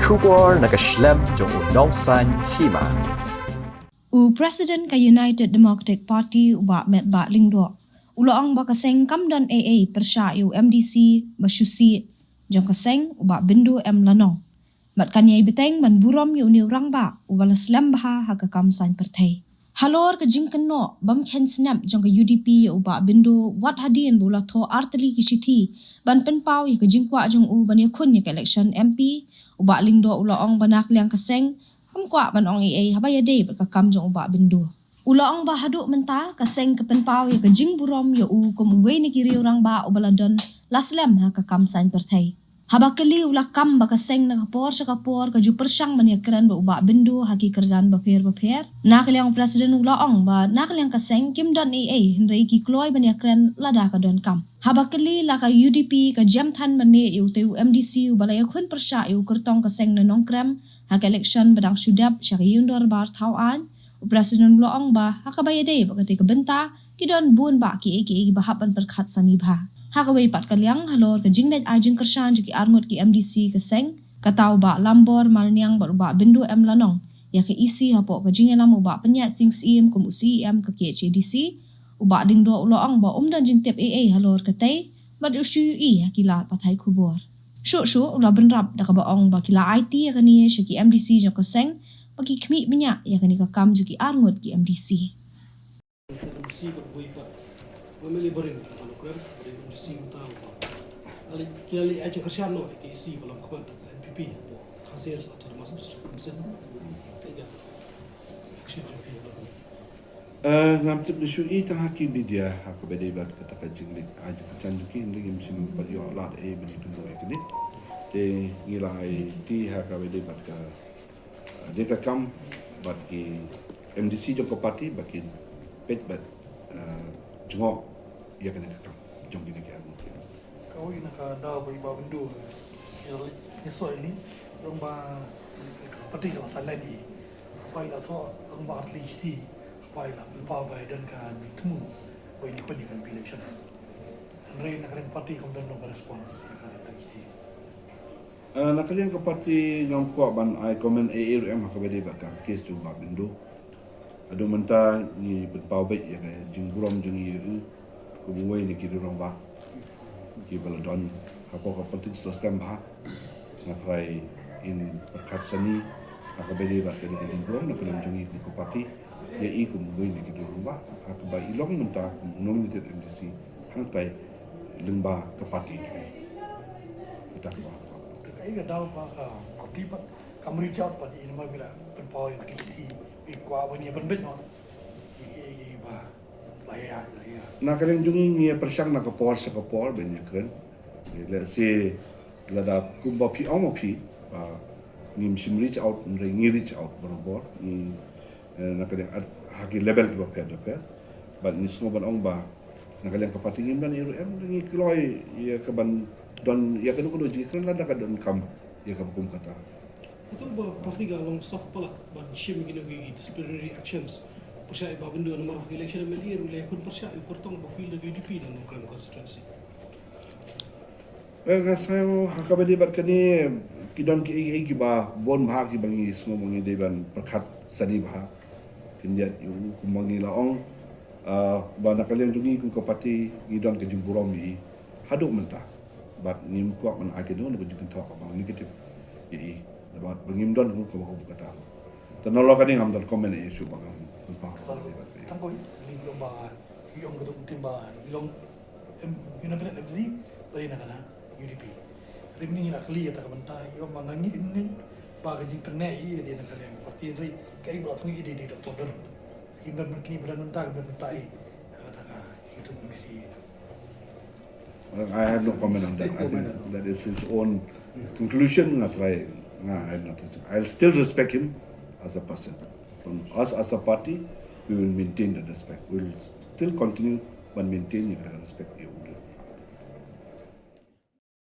Shubor nakaslem jong unongsan hima. President ka United Democratic Party uba met ba lingdo. Uloong ba kaseng kamdan AA persya MDC basyusi jong kaseng uba bindu lanong. Mat kanyay biteng man burom yu urang ba ubala slam baha hakakam sain pertai. Halor ka jingkan no bam ken snap jong ka UDP uba bindu wat hadin bula to arteli kishiti ban penpau ka jingkwa jong ban yakun ya election MP uba lingdo uloong banak liang kaseng kwa ban ong AA habaya day berkakam jong uba bindu. Uloong ba haduk menta kaseng ka penpau ya ka jing burom ya kum uwe ni kiri urang ba ubala don laslam hakakam sain pertai. Habakali ulah kam ba kaseng nakapor sa kapor kaju persyang maniakran ba uba bindu haki kerdan baper. Nakaliang presiden ulaong ba nakaliang kaseng kim don AA hindray ki kloy maniakran lada ka don kam. Habakali la ka UDP ka jamthan mani yu teu MDC ubalaya kun persya yu kertong kaseng na nongkrem hak election badang syudap siya yundor bar tauan. Presiden ulaong ba hakabayade ba kati kabenta ki don bun ba ki eki bahapan perkat sanibha. Hakaway pat kalyang halor ka jingdaj arjing kersyan juki arngot ki MDC kaseng katau ba lambor malniang ba uba bindu lanong ya ka isi hapo ka jingelam uba penyat sing sim kum UCM ka KHDC uba dingdo uloong ba dan jing tip AA halor katay bad UCUI hakila patay kubor shu ula benrap da ka baong ba kila IT ya kani syaki MDC jong kaseng bagi kemi minyak ya kani ka kam juki arngot ki MDC Memilih beri kalau kan beri mesti tahu. Kali kali aja kerjaan lo ke isi dalam kawan NPP hasil atau masuk district council. Tiga. Action review. Nampak isu ini haki media hak berdaya ber kata kajing aja kacan juki ini mesti memperjual alat begitu boleh kini. Jadi nilai ti hak berdaya ber ke dia kam bagi MDC joko parti bagi pet ber jengok ia kena tekam jom gini ke aku Kau ini nak dah beri bawa bendu yang soal ini rumah parti kalau salah ni apa itu rumah artli ti apa itu bawa dan kan temu beri ni pun kan election Andrei nak kena parti kemudian nak respons kan tak ti nak kalian ke parti yang kuat ban I comment ARM hak berdaya ber kes juga bendu adu menta ni penpau baik ya kan jingburam jungi kumui ni kiri orang bah kibal don apa politik sistem bah ngafrai in perkat seni aku beri bah kiri jingburam nak kelam jungi ku parti ya i kumui ni kiri orang bah aku bah ilong menta nominated MDC hantai lembah ke parti kita kuah kai ga daw pa ka parti pat kamu reach out pa ini mah bila penpau yang kiti ikwa bani benbet no iki ba laya nak kalian jungi ni persyang nak kapor sekapor banyak kan let's say lada kumba pi pi ni mesti reach out ni reach out berobor ni nak kalian haki level ki ba but ni semua ban ong ba nak kalian kapati ni ban ni kloi ya ke ban don ya kan ko ji kan lada ka don kam ya ka bukum kata Betul bah parti galong soft pala ban shim gini disciplinary actions persya ba benda nomor election MLA wilayah kun persya portong ba field UDP dan nongkrong constituency. Saya hak berdaya ber kini kidon ki ba bon bah ki bangi semua bangi deban perkat sani bah kindiat yu kumangi laong ba nak kalian jungi ku parti ngidon ke jumburom ni haduk mentah bat nim kuak man akedo nak jukan tok abang negatif ye dapat bengimdon ku kata tenolong kan ngam dan komen isu bang Tangkoi liom ba liom gedung timba liom United MZ bari nak kana UDP. Rimni nak kli ta kabanta yo mangangi ini ba gajing perne i dia nak kana parti ri kai bla tungi ide ide doktor don. Himban mekni bulan mentah bentai kata ka itu misi. I have no comment on that. I think that is his own conclusion. I'll still respect him as a person. From us as a party, we will maintain that respect. We will still continue but maintain the respect.